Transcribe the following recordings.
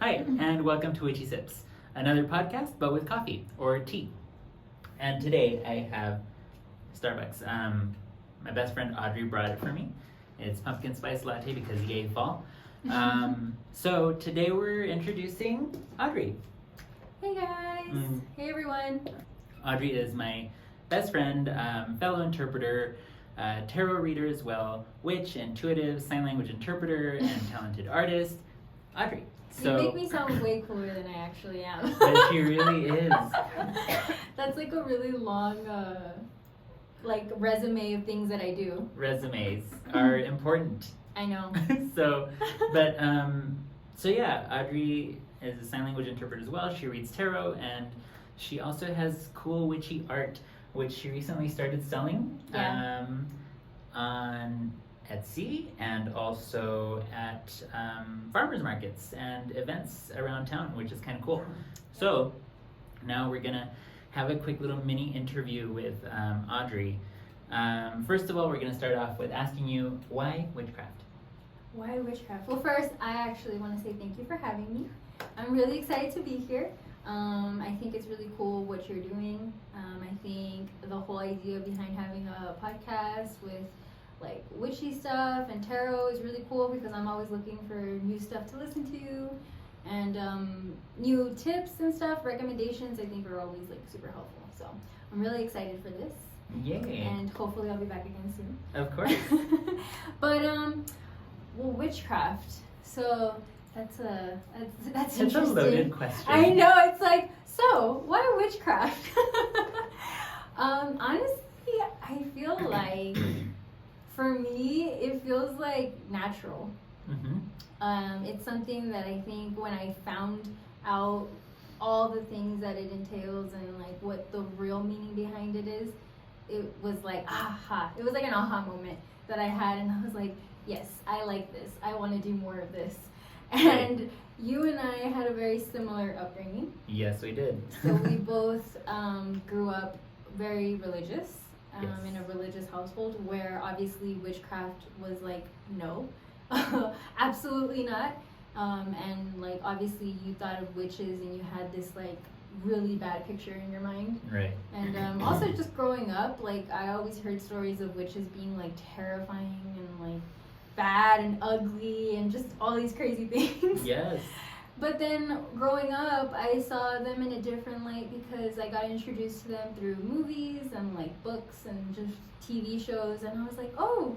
Hi, and welcome to Witchy Sips, another podcast but with coffee or tea. And today I have Starbucks. My best friend Audrey brought it for me. It's pumpkin spice latte because yay fall. So today we're introducing Audrey. Hey guys! Hey everyone! Audrey is my best friend, fellow interpreter, tarot reader as well, witch, intuitive, sign language interpreter, and talented artist. Audrey. You make me sound way cooler than I actually am. But she really is. That's like a really long resume of things that I do. Resumes are important. I know. So yeah, Audrey is a sign language interpreter as well. She reads tarot, and she also has cool witchy art, which she recently started selling on Etsy and also at farmers markets and events around town, which is kind of cool. So now we're gonna have a quick little mini interview with Audrey. First of all, we're gonna start off with asking you, why witchcraft? Why witchcraft? Well, first, I actually want to say thank you for having me. I'm really excited to be here. I think it's really cool what you're doing. I think the whole idea behind having a podcast with like witchy stuff and tarot is really cool because I'm always looking for new stuff to listen to, and new tips and stuff, recommendations I think are always like super helpful. So I'm really excited for this. Yay. And hopefully I'll be back again soon. Of course. But well, witchcraft. So that's interesting. It's a loaded question. I know, it's like, so why witchcraft? Honestly, I feel like for me, it feels like natural. Mm-hmm. It's something that I think when I found out all the things that it entails and like what the real meaning behind it is, it was like, aha. It was like an aha moment that I had, and I was like, yes, I like this. I want to do more of this. And you and I had a very similar upbringing. Yes, we did. So we both grew up very religious. Yes. In a religious household where obviously witchcraft was like, no, absolutely not. And like obviously you thought of witches and you had this like really bad picture in your mind. Right. And also just growing up, like I always heard stories of witches being like terrifying and like bad and ugly and just all these crazy things. Yes. But then growing up, I saw them in a different light because I got introduced to them through movies and like books and just TV shows, and I was like, oh,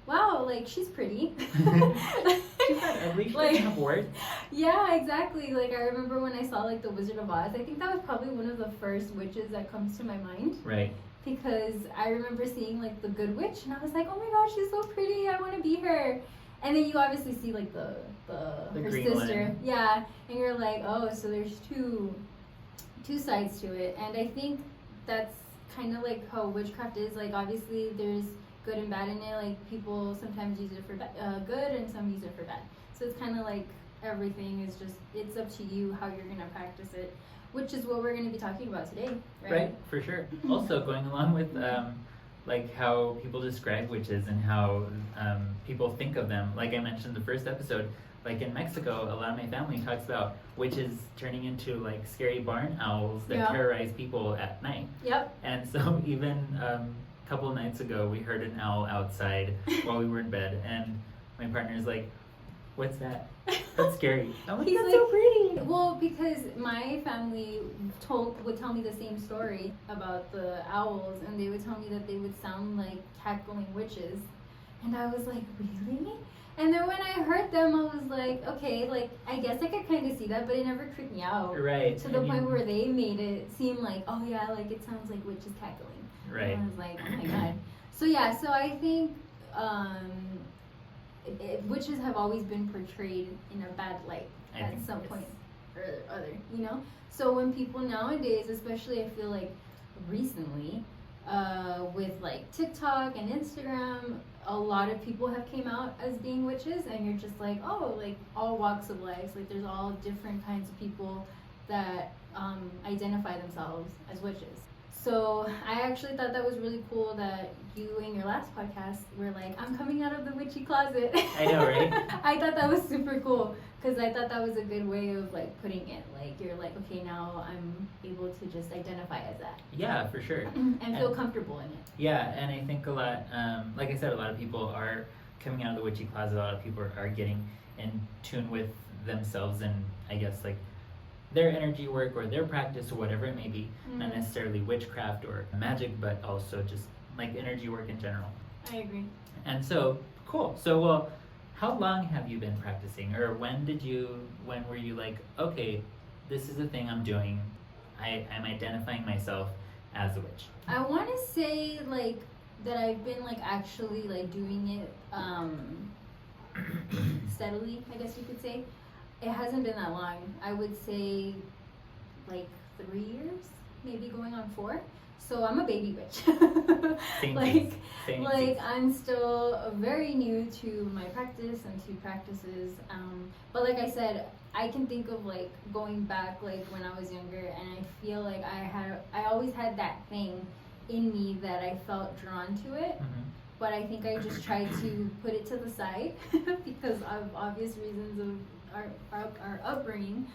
wow, like she's pretty. She's not ugly, she doesn't have words. Yeah, exactly. Like I remember when I saw like The Wizard of Oz, I think that was probably one of the first witches that comes to my mind. Right. Because I remember seeing like the Good Witch, and I was like, oh my gosh, she's so pretty, I want to be her. And then you obviously see like her sister, one. yeah, and you're like, oh, so there's two sides to it. And I think that's kind of like how witchcraft is. Like obviously there's good and bad in it. Like people sometimes use it for good, and some use it for bad. So it's kind of like everything is just, it's up to you how you're gonna practice it, which is what we're gonna be talking about today, right? Right, for sure. Also going along with like how people describe witches and how people think of them. Like I mentioned the first episode, like in Mexico, a lot of my family talks about witches turning into like scary barn owls that terrorize people at night. Yep. And so even a couple of nights ago, we heard an owl outside while we were in bed, and my partner's like, what's that? That's scary. I'm like, He's that's like, so pretty. Well, because my family would tell me the same story about the owls, and they would tell me that they would sound like cackling witches. And I was like, really? And then when I heard them, I was like, okay, like, I guess I could kind of see that, but it never creeped me out. Right. To the point where they made it seem like, oh yeah, like it sounds like witches cackling. Right. And I was like, oh my god. So yeah, so I think witches have always been portrayed in a bad light at some point or other, you know? So when people nowadays, especially I feel like recently, with like TikTok and Instagram, a lot of people have came out as being witches, and you're just like, oh, like all walks of life, like there's all different kinds of people that identify themselves as witches. So I actually thought that was really cool that you in your last podcast were like, I'm coming out of the witchy closet. I know, right? I thought that was super cool because I thought that was a good way of like putting it. Like you're like, okay, now I'm able to just identify as that. Yeah, for sure. And feel comfortable in it. Yeah, and I think a lot, like I said, a lot of people are coming out of the witchy closet. A lot of people are getting in tune with themselves and I guess like their energy work or their practice or whatever it may be. Not necessarily witchcraft or magic, but also just like energy work in general. I agree. And so, cool. So, well, how long have you been practicing? Or when were you like, okay, this is the thing I'm doing. I'm identifying myself as a witch. I want to say like that I've been like actually like doing it steadily, I guess you could say. It hasn't been that long. I would say like 3 years, maybe going on 4. So I'm a baby witch. Like I'm still very new to my practice and to practices. But like I said, I can think of like going back like when I was younger, and I feel like I always had that thing in me that I felt drawn to it. Mm-hmm. But I think I just tried to put it to the side because of obvious reasons of our upbringing.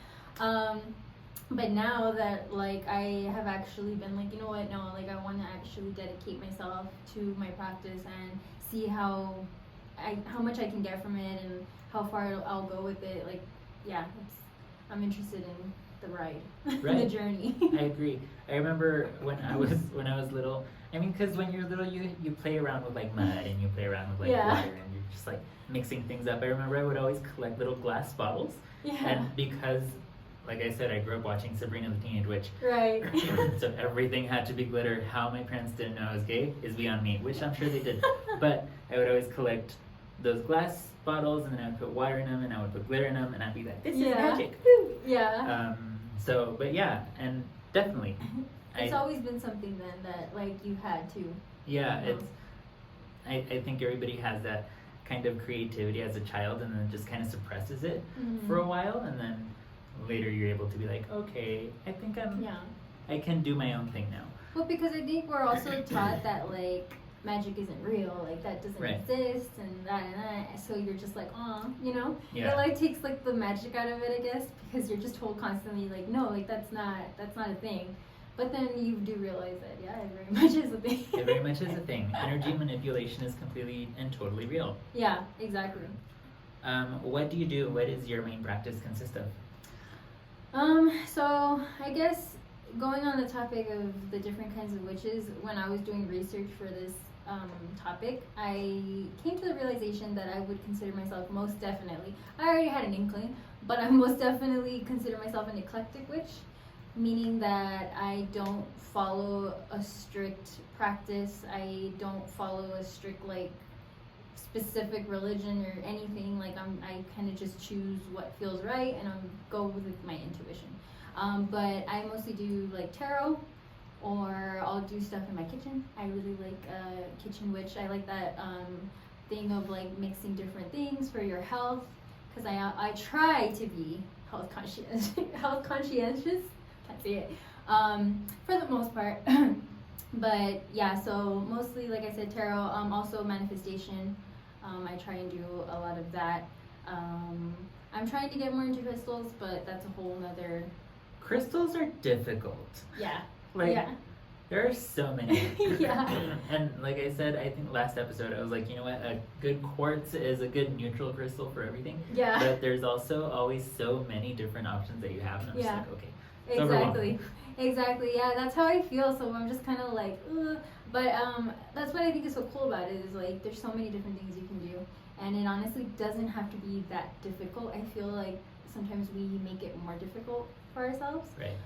But now that like I have actually been like, you know what, no, like I want to actually dedicate myself to my practice and see how much I can get from it and how far I'll go with it. Like, yeah, I'm interested in the ride, the journey. I agree. I remember when I was little. I mean, because when you're little, you play around with like mud and you play around with like water and you're just like mixing things up. I remember I would always collect little glass bottles. Yeah. And because, like I said, I grew up watching Sabrina the Teenage Witch. Right. So everything had to be glitter. How my parents didn't know I was gay is beyond me, which I'm sure they did. But I would always collect those glass bottles and then I would put water in them and I would put glitter in them and I'd be like, this is magic. Yeah. So, but yeah, and definitely. It's always been something then that like you had to. Yeah, it's. I think everybody has that kind of creativity as a child, and then just kind of suppresses it for a while, and then later you're able to be like, okay, I think I can do my own thing now. Well, because I think we're also taught that like magic isn't real, like that doesn't exist, and that. So you're just like, you know. Yeah. It like takes like the magic out of it, I guess, because you're just told constantly like, no, like that's not a thing. But then you do realize that, yeah, it very much is a thing. It very much is a thing. Energy manipulation is completely and totally real. Yeah, exactly. What do you do? What does your main practice consist of? So I guess going on the topic of the different kinds of witches, when I was doing research for this topic, I came to the realization that I would consider myself most definitely, I already had an inkling, but I most definitely consider myself an eclectic witch. Meaning that I don't follow a strict practice, I don't follow a strict like specific religion or anything. Like I kind of just choose what feels right and go with my intuition. But I mostly do like tarot, or I'll do stuff in my kitchen. I really like kitchen witch. I like that thing of like mixing different things for your health, because I try to be health conscientious. Can't say it, for the most part. But yeah, so mostly, like I said, tarot, also manifestation. I try and do a lot of that. I'm trying to get more into crystals, but that's a whole nother. Crystals are difficult. Yeah. Like, there are so many. Yeah. And like I said, I think last episode, I was like, you know what, a good quartz is a good neutral crystal for everything. Yeah. But there's also always so many different options that you have, and I'm just like, okay. Exactly. Yeah, that's how I feel. So I'm just kind of like, ugh. But that's what I think is so cool about it, is like there's so many different things you can do, and it honestly doesn't have to be that difficult. I feel like sometimes we make it more difficult for ourselves. Right.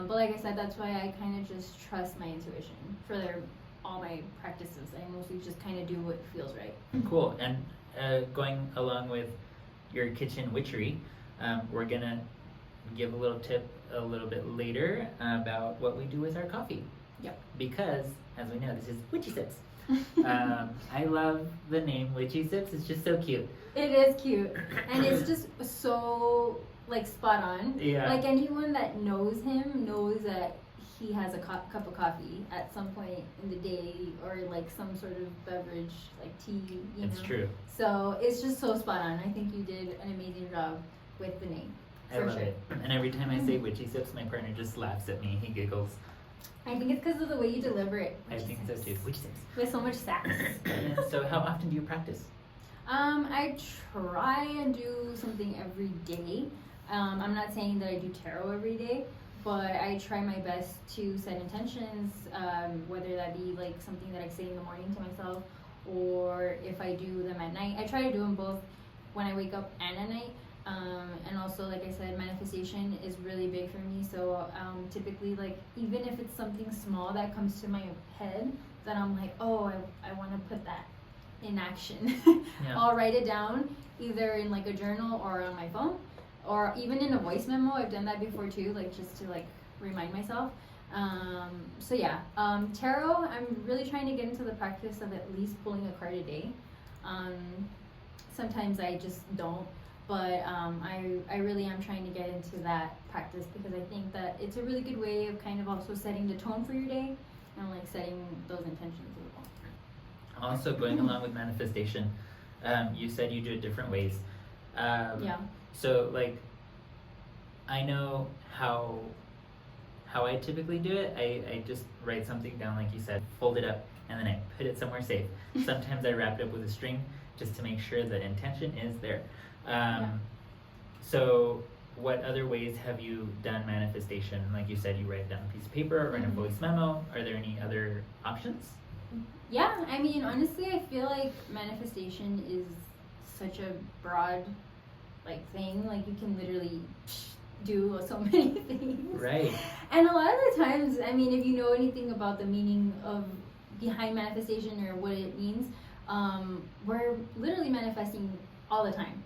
But like I said, that's why I kind of just trust my intuition for all my practices. I mostly just kind of do what feels right. Cool. And going along with your kitchen witchery, we're gonna give a little tip a little bit later about what we do with our coffee. Yep. Because, as we know, this is Witchy Sips. I love the name Witchy Sips. It's just so cute. It is cute. And it's just so, like, spot on. Yeah. Like, anyone that knows him knows that he has a cup of coffee at some point in the day, or like some sort of beverage, like tea, you know. It's true. So it's just so spot on. I think you did an amazing job with the name. I love it. And every time I say witchy sips, my partner just laughs at me. He giggles. I think it's because of the way you deliver it. I think so too. Witchy sips. With so much sass. And so how often do you practice? I try and do something every day. I'm not saying that I do tarot every day, but I try my best to set intentions, whether that be like something that I say in the morning to myself, or if I do them at night. I try to do them both when I wake up and at night. And also, like I said, manifestation is really big for me. So typically, like, even if it's something small that comes to my head, then I'm like, oh, I want to put that in action. Yeah. I'll write it down either in like a journal or on my phone, or even in a voice memo. I've done that before too, like just to like remind myself. So yeah, tarot, I'm really trying to get into the practice of at least pulling a card a day. Sometimes I just don't, but I really am trying to get into that practice, because I think that it's a really good way of kind of also setting the tone for your day and like setting those intentions as well. Also, going along with manifestation, you said you do it different ways. Yeah. So, like, I know how I typically do it. I just write something down, like you said, fold it up, and then I put it somewhere safe. Sometimes I wrap it up with a string just to make sure that intention is there. So, what other ways have you done manifestation? Like you said, you write it down on a piece of paper or in a voice memo. Are there any other options? Yeah, I mean, honestly, I feel like manifestation is such a broad, like, thing. Like, you can literally do so many things. Right. And a lot of the times, I mean, if you know anything about the meaning of behind manifestation or what it means, we're literally manifesting all the time.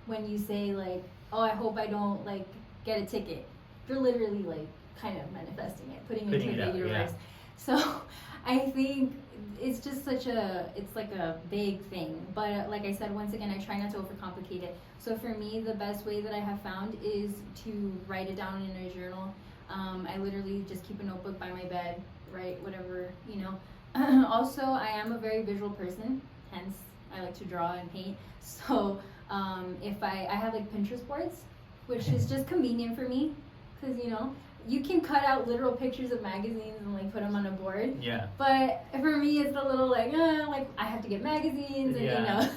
When you say, like, oh, I hope I don't, like, get a ticket, you're literally, like, kind of manifesting it, putting it into the universe. Yeah. So I think it's just it's like a big thing. But like I said, once again, I try not to overcomplicate it. So for me, the best way that I have found is to write it down in a journal. I literally just keep a notebook by my bed, write whatever, you know. Also, I am a very visual person, hence I like to draw and paint. So if I have like Pinterest boards, which is just convenient for me, because, you know, you can cut out literal pictures of magazines and like put them on a board. Yeah. But for me, it's a little like I have to get magazines and you know.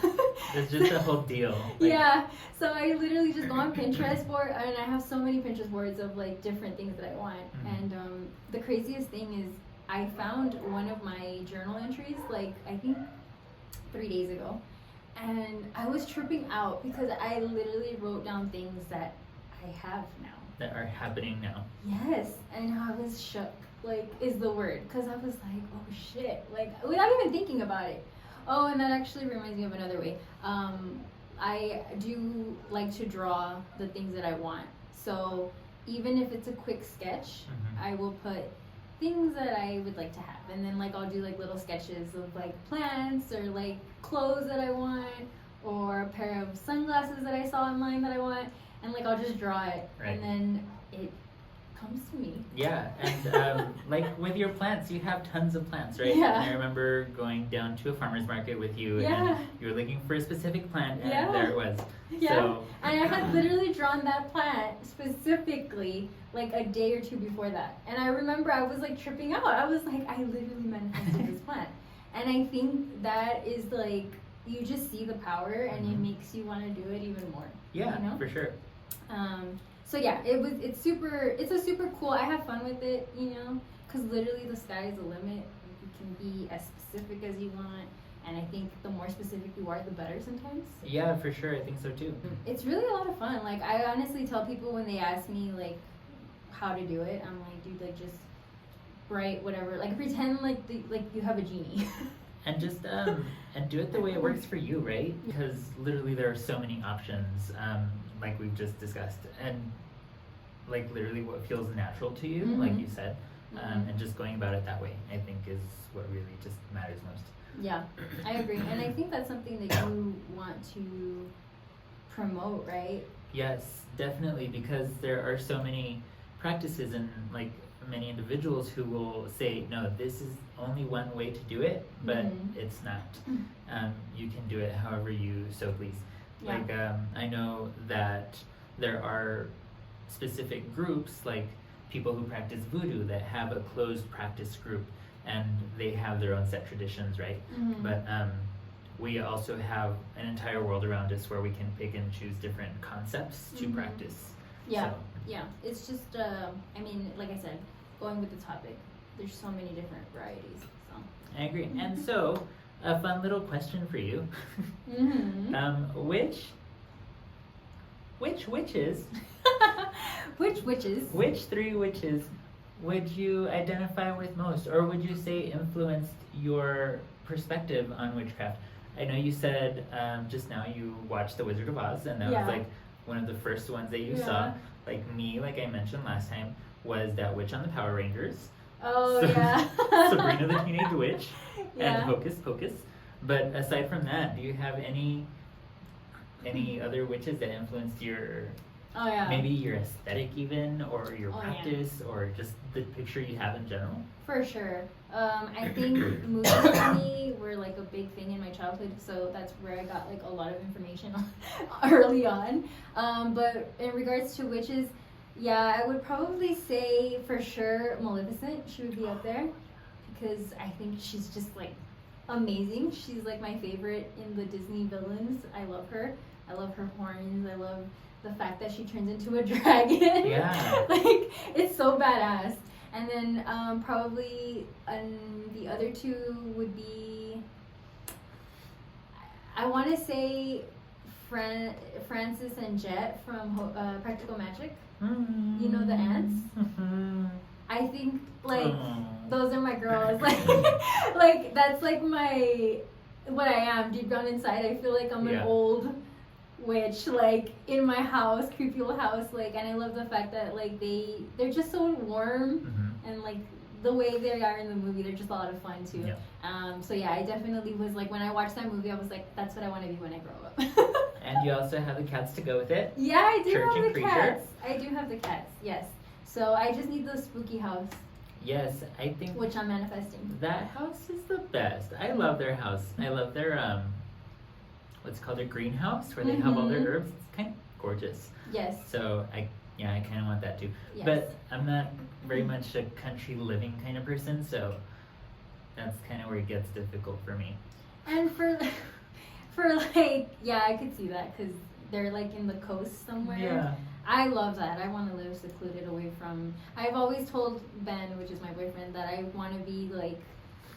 It's just a whole deal. Like, yeah. So I literally just go on Pinterest board, and I have so many Pinterest boards of like different things that I want. And the craziest thing is, I found one of my journal entries like I think 3 days ago, and I was tripping out because I literally wrote down things that I have now. That are happening now. Yes, and I was shook, like, is the word, because I was like, oh shit, like, without even thinking about it. Oh, and that actually reminds me of another way. I do like to draw the things that I want. So even if it's a quick sketch, I will put things that I would like to have, and then like I'll do like little sketches of like plants or like clothes that I want, or a pair of sunglasses that I saw online that I want. And like I'll just draw it, and then it comes to me. Yeah, and like with your plants, you have tons of plants, right? Yeah. And I remember going down to a farmer's market with you, and you were looking for a specific plant, and there it was. Yeah, so, and I had literally drawn that plant specifically like a day or two before that. And I remember I was like tripping out. I was like, I literally manifested this plant. And I think that is like, you just see the power, and it makes you want to do it even more. Yeah, you know? For sure. So yeah, it's a super cool. I have fun with it, you know, because literally the sky is the limit. You can be as specific as you want, and I think the more specific you are, the better sometimes. Yeah, for sure. I think so too. It's really a lot of fun. Like, I honestly tell people when they ask me like how to do it, I'm like, dude, like just write whatever, like pretend like you have a genie. And just and do it the way it works for you, right? Because literally there are so many options, like we've just discussed, and like literally what feels natural to you, like you said, and just going about it that way, I think, is what really just matters most. Yeah, I agree, and I think that's something that you want to promote, right? Yes, definitely, because there are so many practices and like many individuals who will say, no, this is only one way to do it, but it's not. You can do it however you so please. Yeah. Like I know that there are specific groups, like people who practice voodoo, that have a closed practice group, and they have their own set traditions, right? But we also have an entire world around us where we can pick and choose different concepts to practice. Yeah, So, yeah. It's just, I mean, like I said, going with the topic, there's so many different varieties. So. I agree. And so, a fun little question for you. Which witches, Which witches? which 3 witches would you identify with most, or would you say influenced your perspective on witchcraft? I know you said just now you watched The Wizard of Oz, and that was like one of the first ones that you saw. Like me, like I mentioned last time, was that witch on the Power Rangers. Oh, So- yeah. Sabrina the Teenage Witch Yeah. and Hocus Pocus. But aside from that, do you have any other witches that influenced your Oh, yeah. maybe your aesthetic even, or your Oh, yeah. practice, or just the picture you have in general? For sure. I think movies for me were like a big thing in my childhood, so that's where I got like a lot of information early on. But in regards to witches, yeah, I would probably say for sure Maleficent. She would be up there because I think she's just like amazing. She's like my favorite in the Disney villains. I love her. I love her horns. I love the fact that she turns into a dragon. Yeah. Like, it's so badass. And then probably the other 2 would be, I want to say Francis and Jet from Practical Magic. You know the ants? I think like those are my girls. Like that's like what I am deep down inside. I feel like I'm an old witch, like in my house, creepy old house, like, and I love the fact that like they're just so warm and like the way they are in the movie, they're just a lot of fun too. So yeah, I definitely was like, when I watched that movie, I was like, that's what I want to be when I grow up. And you also have the cats to go with it. Yeah, I do Church have and the creature. cats. I do have the cats, yes. So I just need the spooky house, Yes, I think which I'm manifesting. that house is the best. I love their house. I love their what's called their greenhouse, where they have all their herbs. It's kind of gorgeous. Yes. So I kind of want that too. Yes. But I'm not very much a country living kind of person, so that's kind of where it gets difficult for me. And for like, yeah, I could see that because they're like in the coast somewhere. Yeah. I love that. I want to live secluded away from. I've always told Ben, which is my boyfriend, that I want to be like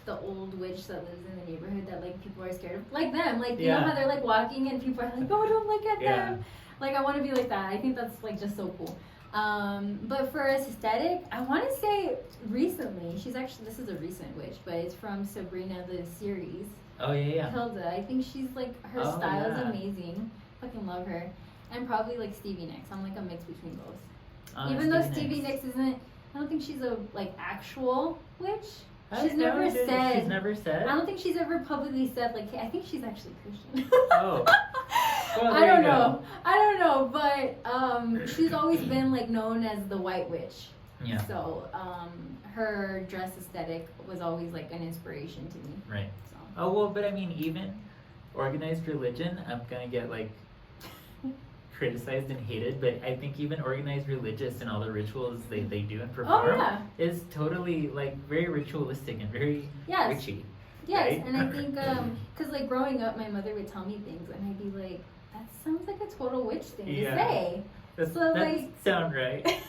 the old witch that lives in the neighborhood that like people are scared of, like them. Like you know how they're like walking and people are like, oh, don't look at them. Like I want to be like that. I think that's like just so cool. But for aesthetic, I want to say recently, this is a recent witch, but it's from Sabrina the series. Oh yeah. Hilda. I think she's like, her style is amazing. Fucking love her. And probably like Stevie Nicks. I'm like a mix between both. Even though Stevie Nicks isn't, I don't think she's a like actual witch. She's never said. She's never said. I don't think she's ever publicly said like, hey, I think she's actually Christian. Oh. Well, I don't know. I don't know, but she's always been like known as the white witch. Yeah. So her dress aesthetic was always like an inspiration to me. Right. So. Oh well, but I mean, even organized religion, I'm gonna get like criticized and hated, but I think even organized religious and all the rituals they do and perform is totally like very ritualistic and very witchy. Yes, right? and I think because like growing up, my mother would tell me things, and I'd be like, that sounds like a total witch thing to say. That like, sound right.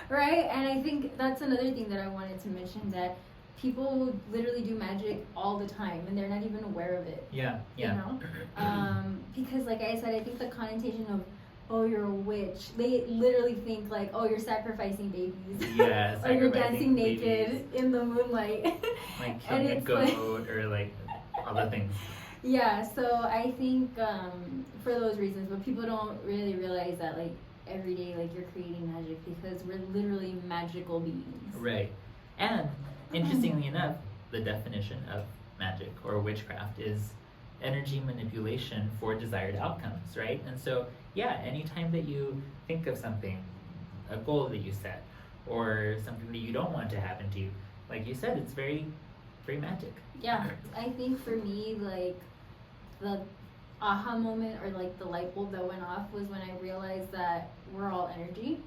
Right, and I think that's another thing that I wanted to mention, that people literally do magic all the time and they're not even aware of it. Yeah. You know? Because like I said, I think the connotation of, oh, you're a witch, they literally think like, oh, you're sacrificing babies. Yeah, or you're dancing naked in the moonlight. Like killing a goat or like all the things. Yeah, so I think for those reasons, but people don't really realize that like every day like you're creating magic because we're literally magical beings. Right. And interestingly enough, the definition of magic or witchcraft is energy manipulation for desired outcomes, right? And so, yeah, anytime that you think of something, a goal that you set, or something that you don't want to happen to you. Like you said, it's very, very magic. Yeah, I think for me, like, the aha moment or like the light bulb that went off was when I realized that we're all energy.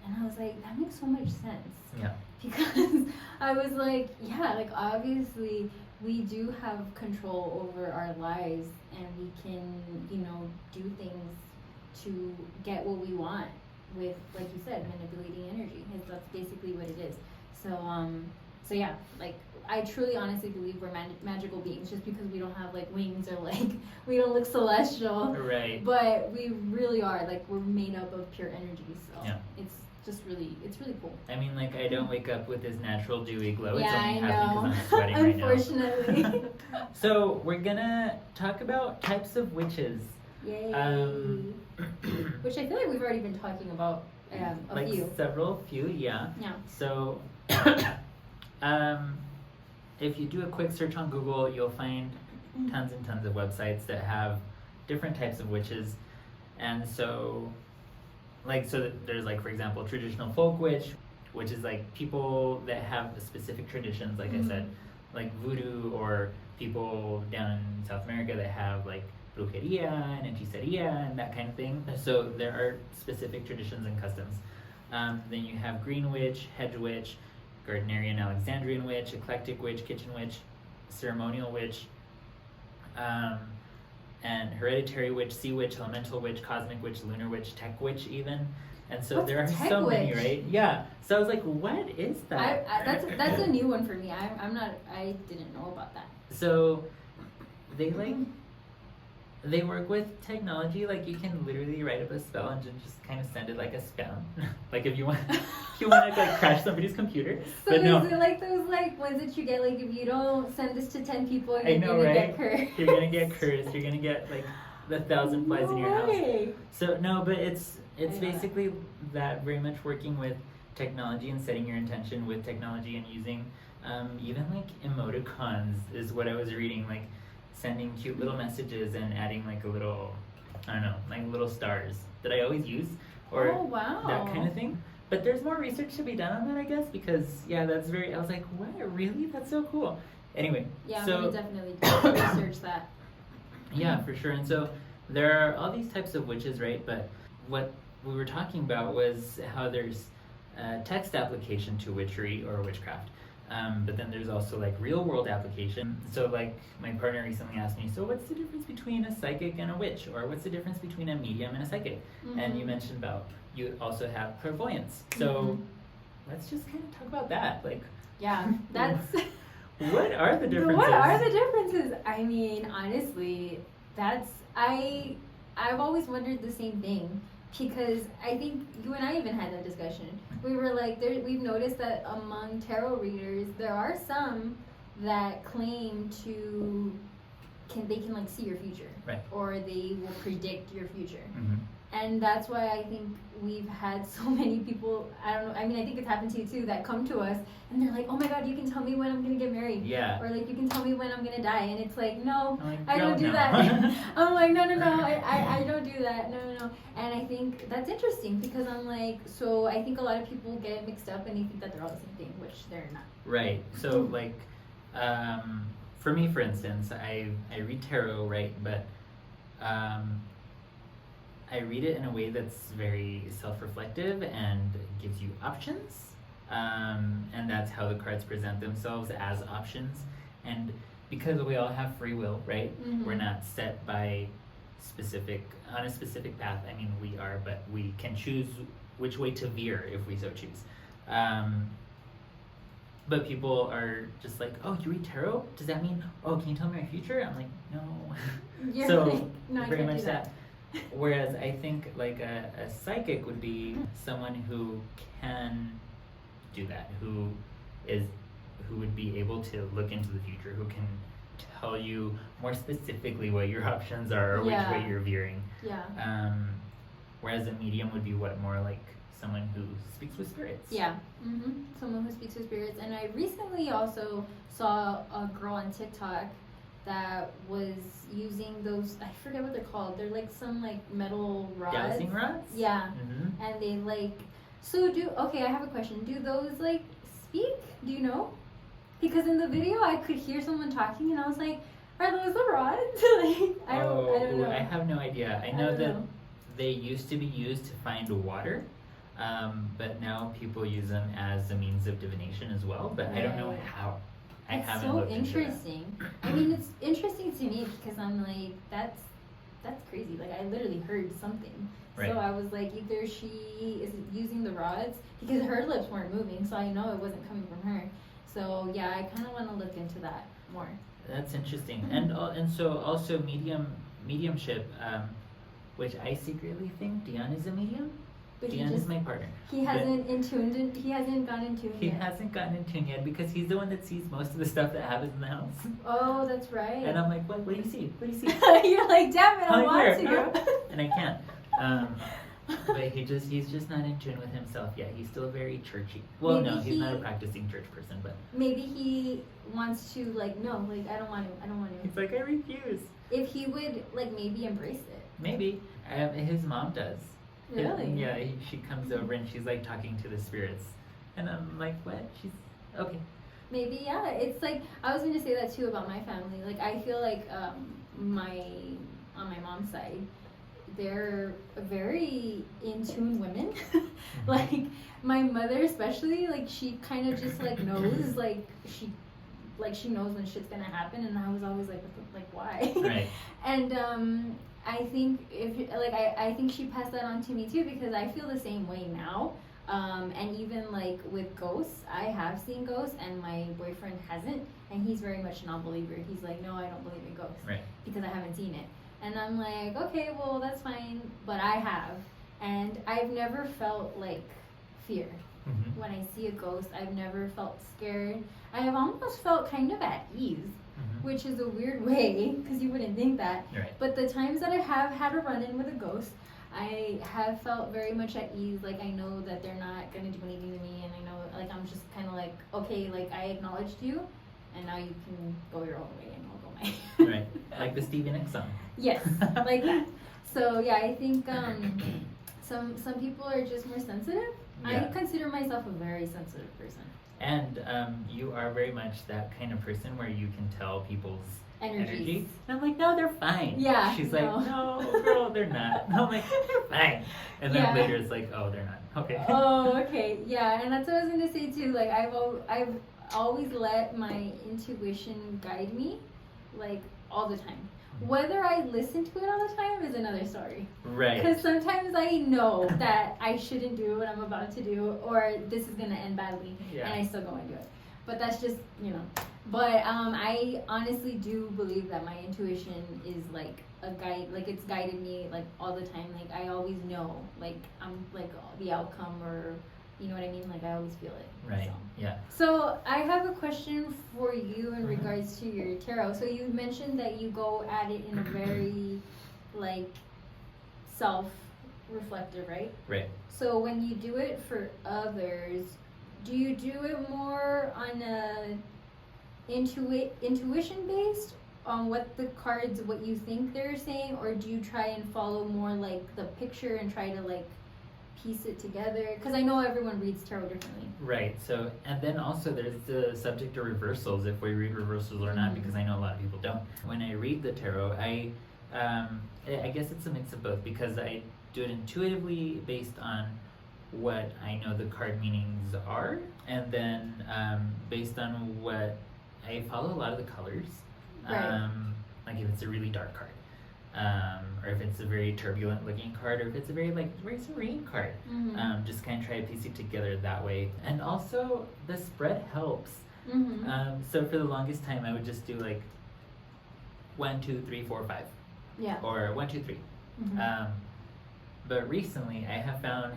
And I was like, that makes so much sense. Yeah. Because I was like, yeah, like obviously we do have control over our lives and we can, you know, do things to get what we want with, like you said, manipulating energy. That's basically what it is. So yeah, like I truly honestly believe we're magical beings just because we don't have like wings or like we don't look celestial. Right. But we really are, like we're made up of pure energy. So yeah. It's really cool. I mean, like, I don't wake up with this natural dewy glow. Yeah, it's only I happening know. because I'm sweating right now. Unfortunately. So we're gonna talk about types of witches. Yay. Which I feel like we've already been talking about a like few. Several few, yeah. Yeah. So if you do a quick search on Google, you'll find tons and tons of websites that have different types of witches. And so there's like, for example, traditional folk witch, which is like people that have specific traditions, like I said, like voodoo, or people down in South America that have like brujeria and hechiceria and that kind of thing. So there are specific traditions and customs. Then you have green witch, hedge witch, Gardnerian Alexandrian witch, eclectic witch, kitchen witch, ceremonial witch, and hereditary witch, sea witch, elemental witch, cosmic witch, lunar witch, tech witch even. And so What's there are tech so many, witch? right? Yeah. So I was like, what is that? That's a new one for me. I didn't know about that. So they they work with technology. Like you can literally write up a spell and just kind of send it like a spam. Like if you want to like crash somebody's computer. So but no. is it like those like ones that you get like if you don't send this to 10 people I you're know, gonna right? get cursed. You're gonna get cursed. You're gonna get like 1,000 flies in your house. way. So no, but it's know basically that very much working with technology and setting your intention with technology and using even like emoticons is what I was reading, like sending cute little messages and adding like a little, I don't know, like little stars that I always use, or Oh, wow. that kind of thing. But there's more research to be done on that, I guess, because yeah, that's very, I was like, what, really? That's so cool. Anyway, Yeah, so I'm gonna definitely research that. yeah, for sure. And so there are all these types of witches, right? But what we were talking about was how there's text application to witchery or witchcraft. But then there's also like real world application. So like my partner recently asked me, so what's the difference between a psychic and a witch? Or what's the difference between a medium and a psychic? And you mentioned about, you also have clairvoyance. So let's just kind of talk about that. Like, yeah, that's... what are the differences? What are the differences? I mean, honestly, I've always wondered the same thing, because I think you and I even had that discussion. We were like, we've noticed that among tarot readers, there are some that claim they can like see your future, right, or they will predict your future. Mm-hmm. And that's why I think we've had so many people, I don't know, I mean, I think it's happened to you too, that come to us and they're like, oh my God, you can tell me when I'm going to get married. Yeah. Or like, you can tell me when I'm going to die. And it's like, no, I'm like, I don't do no. that. I'm like, no, I don't do that. No. And I think that's interesting, because I'm like, so I think a lot of people get mixed up and they think that they're all the same thing, which they're not. Right. So like, for me, for instance, I read tarot, right? But I read it in a way that's very self-reflective and gives you options. And that's how the cards present themselves, as options. And because we all have free will, right? Mm-hmm. We're not set by on a specific path. I mean, we are, but we can choose which way to veer if we so choose. But people are just like, oh, you read tarot? Does that mean, oh, can you tell me my future? I'm like, no. You're So like, no, I very can't much do that. Whereas I think like a psychic would be someone who can do that, who would be able to look into the future, who can tell you more specifically what your options are or which way you're veering. Yeah. Whereas a medium would be more like someone who speaks with spirits. Yeah. Someone who speaks with spirits. And I recently also saw a girl on TikTok that was using those, I forget what they're called. They're like some like metal rods. Dowsing rods? Yeah. Mm-hmm. And they like So okay, I have a question. Do those like speak? Do you know? Because in the video I could hear someone talking and I was like, are those the rods? Like, I don't know. I have no idea. I know that they used to be used to find water, but now people use them as a means of divination as well, but I don't know how. I haven't looked into that. It's so interesting. I mean, it's interesting to me because I'm like, that's crazy. Like, I literally heard something. Right. So I was like, either she is using the rods, because her lips weren't moving, so I know it wasn't coming from her. So yeah, I kind of want to look into that more. That's interesting. And so also mediumship, which I secretly think Dion is a medium. But Dion is my partner. He hasn't he hasn't gone in tune He yet. hasn't gotten in tune yet because he's the one that sees most of the stuff that happens in the house. Oh, that's right. And I'm like, what do you see? What do you see? You're like, damn it, I want to. And I can't. But he's just not in tune with himself yet. He's still very churchy. Well, Maybe no, he's not a practicing church person, but maybe he wants to, like, no, like, I don't want to. He's like, I refuse. If he would, like, maybe embrace it. Maybe. His mom does. Really? Yeah, she comes over and she's like talking to the spirits. And I'm like, what? She's okay. Maybe, yeah. It's like, I was going to say that too about my family. Like, I feel like on my mom's side, they're very in tune women. Like, my mother especially, like, she kind of just like knows, she knows when shit's gonna happen, and I was always like, why? Right. And I think I think she passed that on to me too, because I feel the same way now. And even like with ghosts, I have seen ghosts, and my boyfriend hasn't, and he's very much non-believer. He's like, no, I don't believe in ghosts, right, because I haven't seen it. And I'm like, okay, well, that's fine, but I have, and I've never felt like fear. Mm-hmm. When I see a ghost, I've never felt scared. I have almost felt kind of at ease, mm-hmm. which is a weird way, because you wouldn't think that. Right. But the times that I have had a run-in with a ghost, I have felt very much at ease. Like, I know that they're not going to do anything to me, and I know, like, I'm just kind of like, okay, like, I acknowledged you, and now you can go your own way, and I'll go my way. Right, like the Stevie Nicks song. Yes, like that. So, yeah, I think some people are just more sensitive. Yeah. I consider myself a very sensitive person. And you are very much that kind of person where you can tell people's energy. And I'm like, no, they're fine. Yeah. She's like, no, girl, they're not. And I'm like, they're fine. And then later it's like, oh, they're not. Okay. Oh, okay. Yeah, and that's what I was gonna say too. Like, I've always let my intuition guide me, like, all the time. Whether I listen to it all the time is another story. Right. Because sometimes I know that I shouldn't do what I'm about to do, or this is going to end badly, and I still go and do it. But that's just, But I honestly do believe that my intuition is like a guide, like it's guided me like all the time. Like, I always know, like, I'm like the outcome, or you know what I mean? Like, I always feel it. Right. So. Yeah. So I have a question for you in regards to your tarot. So you mentioned that you go at it in a very, like, self-reflective, right? Right. So when you do it for others, do you do it more on a intuition based on what the cards, what you think they're saying, or do you try and follow more like the picture and try to like piece it together? Because I know everyone reads tarot differently. Right. So, and then also there's the subject of reversals, if we read reversals or not, because I know a lot of people don't. When I read the tarot, I guess it's a mix of both, because I do it intuitively based on what I know the card meanings are, and then based on what I follow a lot of the colors. Right. Like if it's a really dark card. Or if it's a very turbulent looking card, or if it's a very serene card. Mm-hmm. Just kind of try to piece it together that way. And also the spread helps. Mm-hmm. So for the longest time I would just do like 1, 2, 3, 4, 5. Yeah. Or 1, 2, 3. Mm-hmm. But recently I have found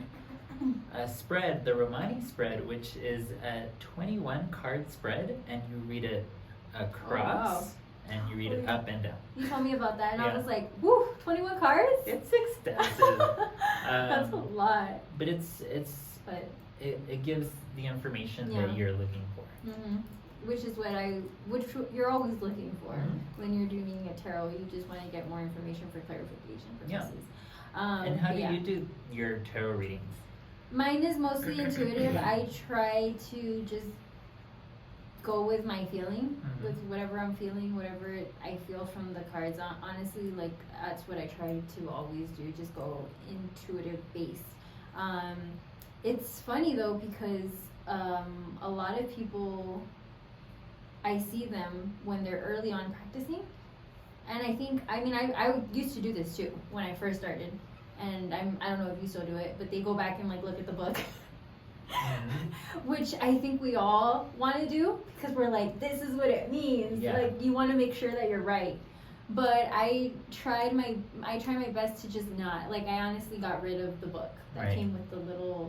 a spread, the Romani spread, which is a 21 card spread, and you read it across. Oh, wow. And you read it up and down. You told me about that, and I was like, woo, 21 cards? It's extensive. That's a lot. But it gives the information that you're looking for. Mm-hmm. Which you're always looking for when you're doing a tarot. You just want to get more information for clarification purposes. And how do you do your tarot readings? Mine is mostly intuitive. I try to just go with my feeling, with whatever I'm feeling, whatever I feel from the cards. Honestly, like that's what I try to always do. Just go intuitive based. It's funny though because a lot of people, I see them when they're early on practicing, and I used to do this too when I first started, and I don't know if you still do it, but they go back and like look at the book. Which I think we all want to do because we're like, this is what it means. Yeah. Like you want to make sure that you're right. But I try my best to just not. Like I honestly got rid of the book that came with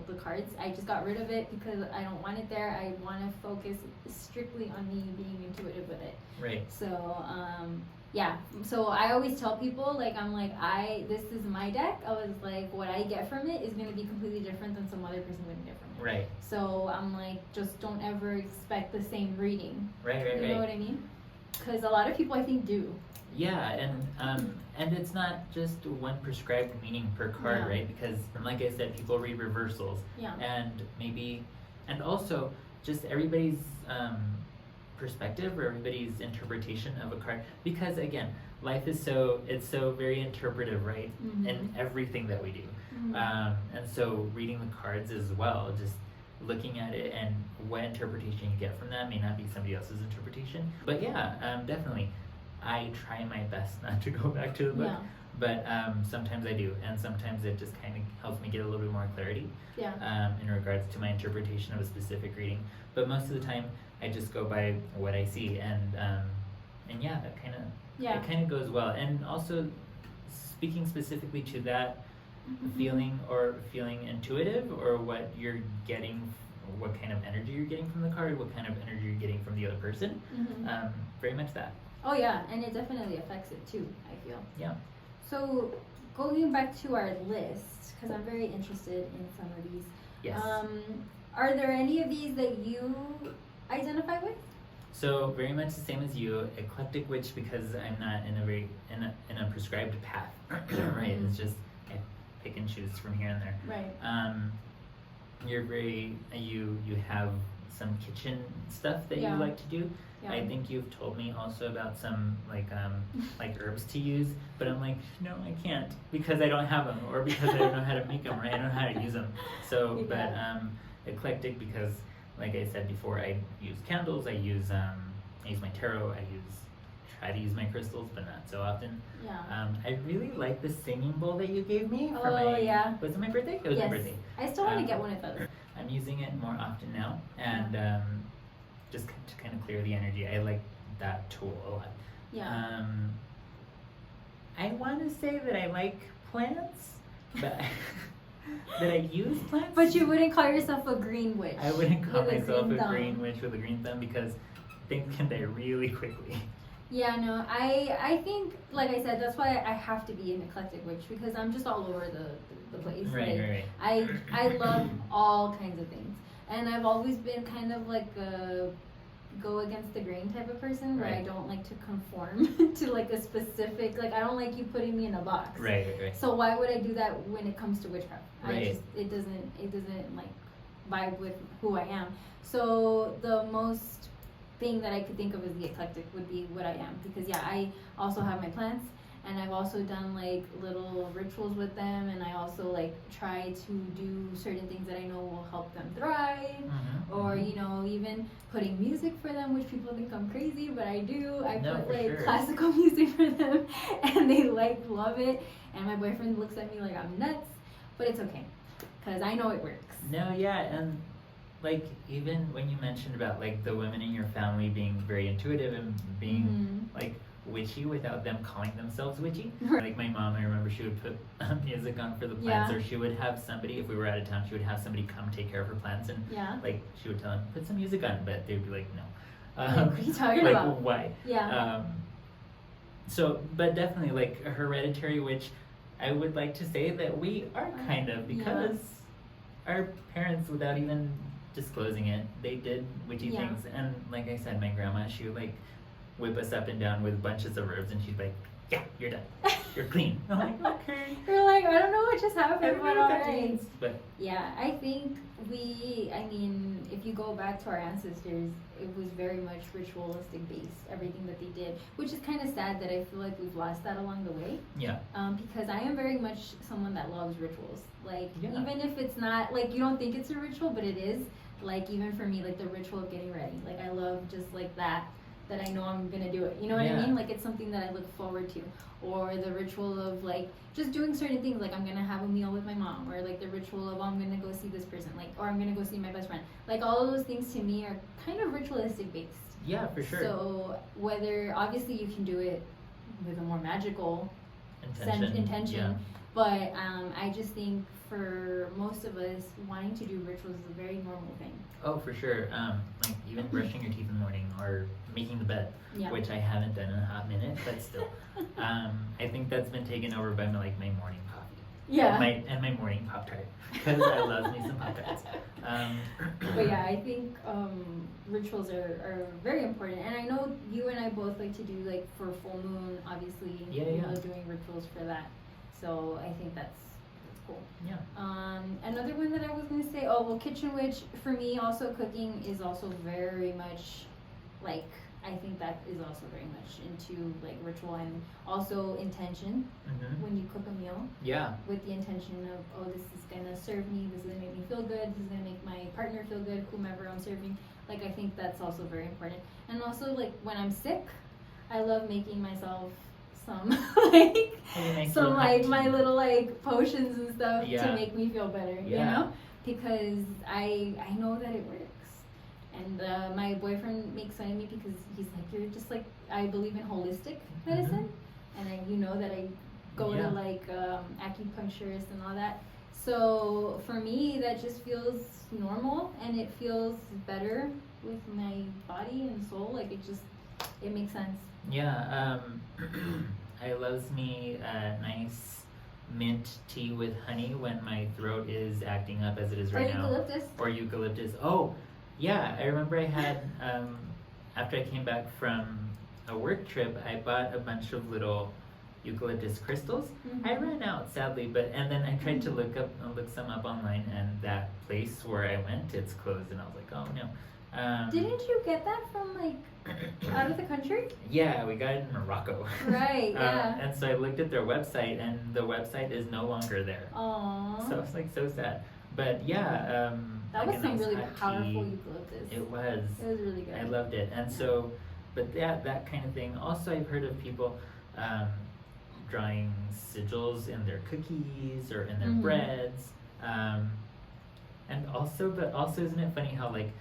the cards. I just got rid of it because I don't want it there. I want to focus strictly on me being intuitive with it. Right. So yeah. So I always tell people like this is my deck. I was like, what I get from it is going to be completely different than some other person would get from it. Right. So I'm like, just don't ever expect the same reading. Right. You know what I mean? Because a lot of people I think do. Yeah, and it's not just one prescribed meaning per card, right? Because, like I said, people read reversals, and also just everybody's perspective or everybody's interpretation of a card. Because again, life is so very interpretive, right? In everything that we do, and so reading the cards as well, just looking at it and what interpretation you get from that may not be somebody else's interpretation. But yeah, definitely. I try my best not to go back to the book, but sometimes I do, and sometimes it just kind of helps me get a little bit more clarity in regards to my interpretation of a specific reading. But most of the time, I just go by what I see, and yeah, that it kind of goes well. And also, speaking specifically to that feeling intuitive, or what you're getting, what kind of energy you're getting from the card, what kind of energy you're getting from the other person, very much that. Oh yeah, and it definitely affects it too, I feel. Yeah. So going back to our list, because I'm very interested in some of these. Yes. Are there any of these that you identify with? So very much the same as you, eclectic witch, because I'm not in a prescribed path, right? It's just I pick and choose from here and there. Right. You're you have some kitchen stuff that you like to do. Yeah. I think you've told me also about some like herbs to use, but I'm like, no, I can't because I don't have them, or because I don't know how to make them, right? I don't know how to use them. So, but eclectic because, like I said before, I use candles. I use my tarot. I try to use my crystals, but not so often. Yeah. I really like the singing bowl that you gave me for was it my birthday? It was my birthday. I still want to get one of those. I'm using it more often now, and just to kind of clear the energy. I like that tool a lot. Yeah. I want to say that I like plants, but that I use plants. But you wouldn't call yourself a green witch. I wouldn't call myself a green witch with a green thumb because things can die really quickly. Yeah, no, I think, like I said, that's why I have to be an eclectic witch because I'm just all over the place. Right. I love all kinds of things. And I've always been kind of like a go against the grain type of person where I don't like to conform to like a specific, like I don't like you putting me in a box. Right. So why would I do that when it comes to witchcraft? Right. It doesn't like vibe with who I am. So the most thing that I could think of as the eclectic would be what I am, because I also have my plants, and I've also done like little rituals with them, and I also like try to do certain things that I know will help them thrive, or even putting music for them, which people think I'm crazy, but I do. I put classical music for them, and they love it, and my boyfriend looks at me like I'm nuts, but it's okay because I know it works. No, yeah, and like even when you mentioned about like the women in your family being very intuitive and being like witchy without them calling themselves witchy. Like my mom, I remember she would put music on for the plants, or she would have somebody, if we were out of town, she would have somebody come take care of her plants, and like she would tell them, put some music on, but they'd be like, no. What are you talking like, about? Why? Yeah. So, but definitely like a hereditary witch, I would like to say that we are kind of, because our parents, without even disclosing it, they did witchy things. And like I said, my grandma, she would like whip us up and down with bunches of herbs, and she'd be like, yeah, you're done. you're clean. I'm like, okay. You're like, I don't know what just happened, but Everybody got alright. jeans. But Yeah, I think if you go back to our ancestors, it was very much ritualistic based, everything that they did, which is kind of sad that I feel like we've lost that along the way. yeah, Because I am very much someone that loves rituals. Like, Yeah. even if it's not, like, you don't think it's a ritual, but it is. Like, even for me, like, the ritual of getting ready. Like, I love just, like, that I know I'm gonna do it. You know what I Yeah. mean? Like, it's something that I look forward to. Or the ritual of, like, just doing certain things. Like, I'm gonna have a meal with my mom. Or, like, the ritual of, I'm gonna go see this person. Like, or I'm gonna go see my best friend. Like, all of those things to me are kind of ritualistic based. yeah, for sure. So, obviously you can do it with a more magical intention. Yeah. But I just think for most of us, wanting to do rituals is a very normal thing. Oh, for sure. Like even brushing your teeth in the morning or making the bed, Yeah. which I haven't done in a hot minute, but still. I think that's been taken over by my morning coffee. Yeah. And my morning Pop-Tart, because I love me some Pop-Tarts. But yeah, I think rituals are very important. And I know you and I both like to do, like, for full moon, obviously, Yeah. doing rituals for that. So I think that's cool. Yeah. Another one that I was gonna say, kitchen witch, for me also cooking is also very much, like, I think that is also very much into, like, ritual and also intention Mm-hmm. when you cook a meal Yeah. with the intention of, this is gonna serve me, this is gonna make me feel good, this is gonna make my partner feel good, whomever I'm serving. Like, I think that's also very important. And also, like, when I'm sick, I love making myself some like some like my little like potions and stuff to make me feel better, you know, because I know that it works. And my boyfriend makes fun of me because he's like, you're just like, I believe in holistic medicine, and that I go to like acupuncturist and all that. So for me, that just feels normal and it feels better with my body and soul. Like, it makes sense. Yeah, I loves me a nice mint tea with honey when my throat is acting up as it is right now. Or eucalyptus. Oh, yeah, I remember I had, after I came back from a work trip, I bought a bunch of little eucalyptus crystals. Mm-hmm. I ran out, sadly, and then I tried to look some up online, and that place where I went, it's closed, and I was like, oh no. Didn't you get that from, like, out of the country? Yeah, we got it in Morocco. Right, yeah. And so I looked at their website, and the website is no longer there. Aww. So it's like so sad. But yeah, that like was some really hot powerful tea. eucalyptus. It was. It was really good. I loved it. And so, but yeah, that kind of thing. Also, I've heard of people drawing sigils in their cookies or in their breads. And also, isn't it funny how, like,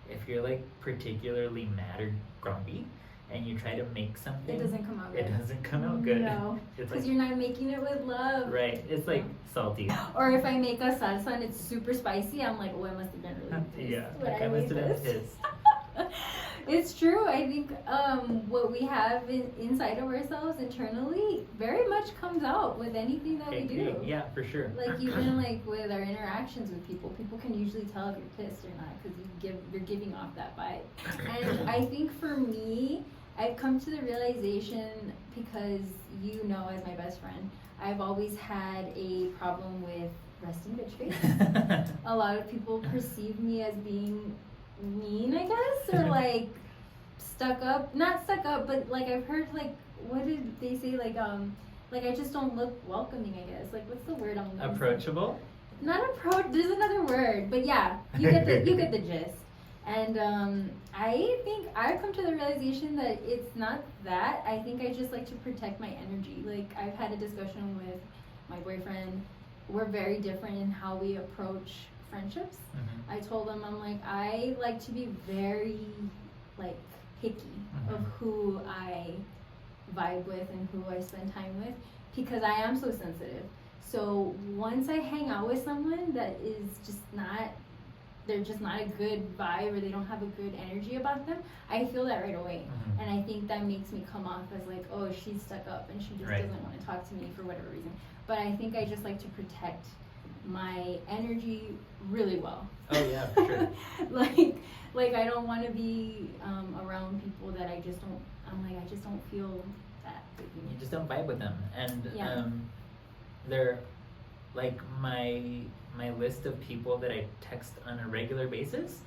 if you're like particularly mad or grumpy and you try to make something, it doesn't come out good. It doesn't come out good. No, it's because like, you're not making it with love. Right. It's like salty. Or if I make a salsa and it's super spicy, I'm like, I must have been really pissed. Yeah, when like I I must made have been this. pissed. It's true. I think what we have inside of ourselves internally very much comes out with anything that we do. Yeah, for sure. Like, even like with our interactions with people can usually tell if you're pissed or not because you're giving off that vibe. And I think for me, I've come to the realization, because as my best friend, I've always had a problem with resting bitch face. A lot of people perceive me as being mean, I guess, or like not stuck up, but like I've heard, like, what did they say, like I just don't look welcoming, I guess. Like, what's the word I'm gonna Approachable? say? Not there's another word, but yeah, you get the gist. And I think I've come to the realization that it's not that. I think I just like to protect my energy. Like, I've had a discussion with my boyfriend. We're very different in how we approach friendships. Mm-hmm. I told him, I'm like, I like to be very, like, picky of who I vibe with and who I spend time with, because I am so sensitive. So once I hang out with someone that is they're just not a good vibe, or they don't have a good energy about them, I feel that right away. Mm-hmm. And I think that makes me come off as like, oh, she's stuck up and she just doesn't want to talk to me for whatever reason. But I think I just like to protect my energy really well. Oh yeah, for sure. like I don't want to be around people that I just don't feel that you just don't vibe with them. And Yeah. they're like my list of people that I text on a regular basis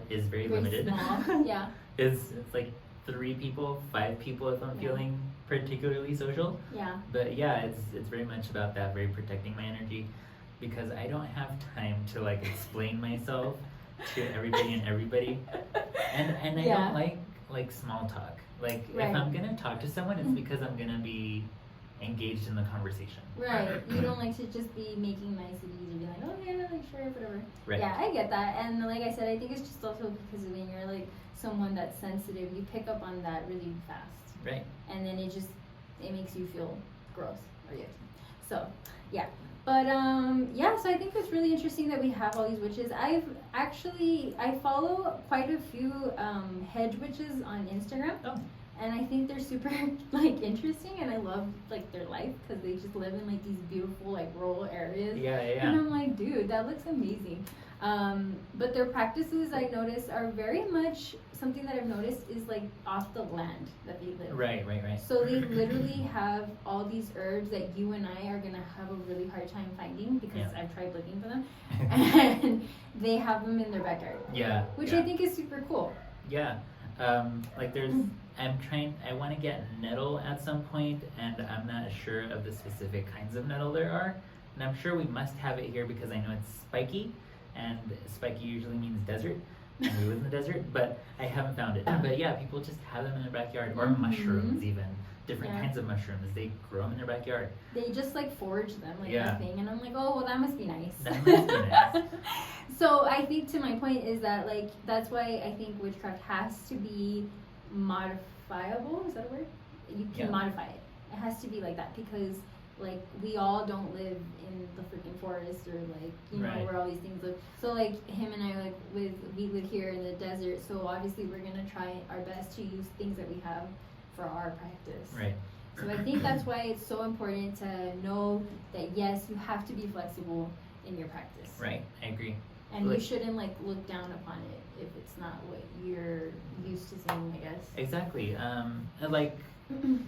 is very limited. Small. Yeah. It's like 3 people, 5 people if I'm Yeah. feeling particularly social. Yeah. But yeah, it's very much about that, very protecting my energy, because I don't have time to like explain myself to everybody and everybody. And I Yeah. don't like small talk. Like Right. if I'm gonna talk to someone, it's because I'm gonna be engaged in the conversation. Right. You don't like to just be making niceties and be like, oh yeah, like sure, whatever. Right. Yeah, I get that. And like I said, I think it's just also because when you're like someone that's sensitive, you pick up on that really fast. Right. And then it makes you feel gross or yucky. So yeah. But yeah, so I think it's really interesting that we have all these witches. I follow quite a few hedge witches on Instagram. Oh. And I think they're super like interesting, and I love like their life because they just live in like these beautiful like rural areas. Yeah, yeah. And I'm like, dude, that looks amazing. But their practices I notice are very much something that I've noticed is like off the land that they live. Right. So they literally have all these herbs that you and I are gonna have a really hard time finding because Yeah. I've tried looking for them, and they have them in their backyard. Yeah. Which yeah. I think is super cool. Yeah. Like there's, I want to get nettle at some point, and I'm not sure of the specific kinds of nettle there are. And I'm sure we must have it here because I know it's spiky, and spiky usually means desert, and we live in the desert, but I haven't found it. But yeah, people just have them in their backyard, or mushrooms even. Different Yeah. kinds of mushrooms. They grow them in their backyard. They just like forage them like Yeah. nothing, and I'm like, oh well, that must be nice. That must be nice. So I think to my point is that like that's why I think witchcraft has to be modifiable. Is that a word? You can Yeah. modify it. It has to be like that because like we all don't live in the freaking forest or like you know Right. where all these things live. So like him and I we live here in the desert. So obviously we're gonna try our best to use things that we have for our practice. Right. So I think that's why it's so important to know that yes, you have to be flexible in your practice. Right. I agree. And Like- you shouldn't like look down upon it if it's not what you're used to seeing, I guess. Exactly. Like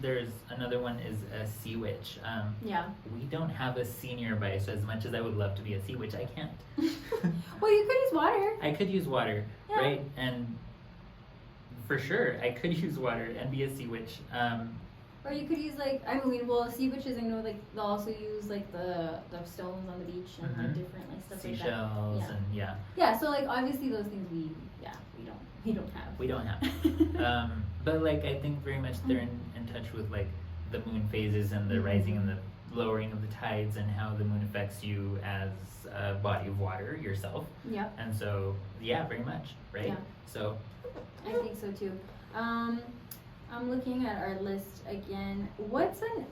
there's another one is a sea witch. Yeah. We don't have a sea nearby, so as much as I would love to be a sea witch, I can't. Well, you could use water. I could use water, Yeah. right? And for sure, I could use water and be a sea witch. Or you could use like well, sea witches I know like they'll also use like the stones on the beach and like Mhm. different like stuff Seashells like that. and yeah, Yeah. So like obviously those things we don't have. we don't have. But like I think very much they're in touch with like the moon phases and the rising and the lowering of the tides and how the moon affects you as a body of water yourself. Yeah. And so yeah, very much, right? Yeah. So I think so too. I'm looking at our list again. What's an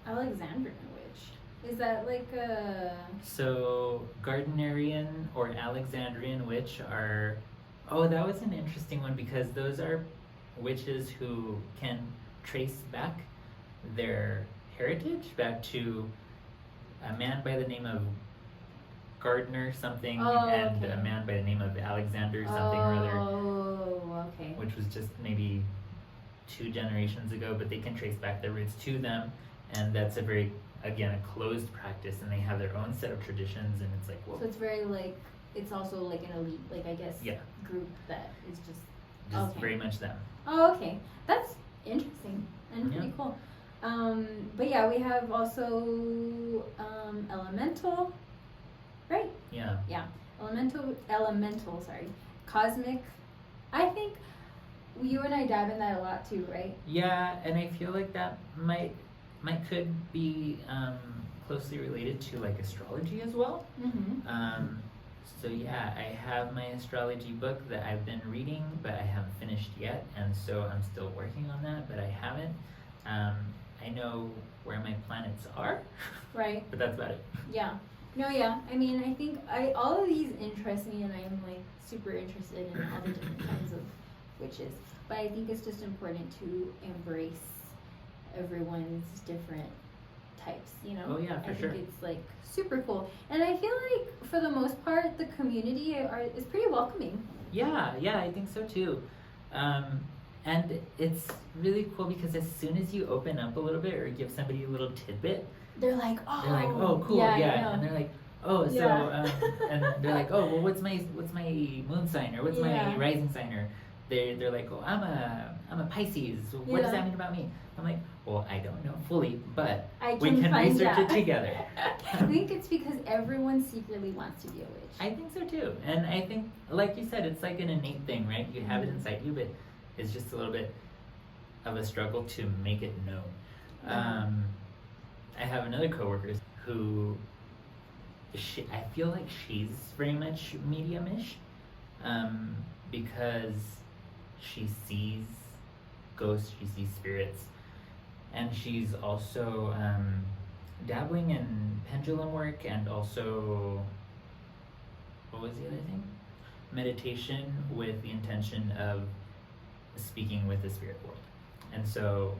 Alexandrian witch? Is that like a... So Gardnerian or Alexandrian witch are, that was an interesting one because those are witches who can trace back their heritage back to a man by the name of Gardner something and okay. a man by the name of Alexander something or other, Oh, okay. which was just maybe 2 generations ago, but they can trace back their roots to them, and that's a very, again, a closed practice, and they have their own set of traditions, and it's like, whoa. So it's very like, it's also like an elite, like I guess, Yeah. group that is just... Just okay. very much them. Oh, okay. That's interesting and pretty Yeah. cool. But yeah, we have also elemental, right? Yeah. Yeah, elemental, sorry. Cosmic. I think you and I dab in that a lot too, right? Yeah, and I feel like that could be closely related to like astrology as well. Mm-hmm. So yeah, I have my astrology book that I've been reading, but I haven't finished yet, and so I'm still working on that, but I haven't. I know where my planets are, Right. but that's about it. Yeah. No, yeah. I mean, I think all of these interest me, and I am like super interested in all the different kinds of witches. But I think it's just important to embrace everyone's different types, you know? Oh, yeah, for I sure. think it's like super cool. And I feel like for the most part, the community is pretty welcoming. Yeah, I think so too. And it's really cool because as soon as you open up a little bit or give somebody a little tidbit, They're like, oh. they're like, oh, cool, yeah. yeah. And they're like, oh, so, Yeah. and they're like, oh, well, what's my moon sign or what's my Yeah. rising sign or they're like, oh, I'm a Pisces. What does Yeah. that mean about me? I'm like, well, I don't know fully, but I we can can find research out. it together. I think it's because everyone secretly wants to be a witch. I think so too. And I think, like you said, it's like an innate thing, right? You have it inside you, but it's just a little bit of a struggle to make it known. I have another coworker who I feel like she's very much medium-ish because she sees ghosts, she sees spirits, and she's also dabbling in pendulum work and also, what was the other thing? Meditation with the intention of speaking with the spirit world. And so,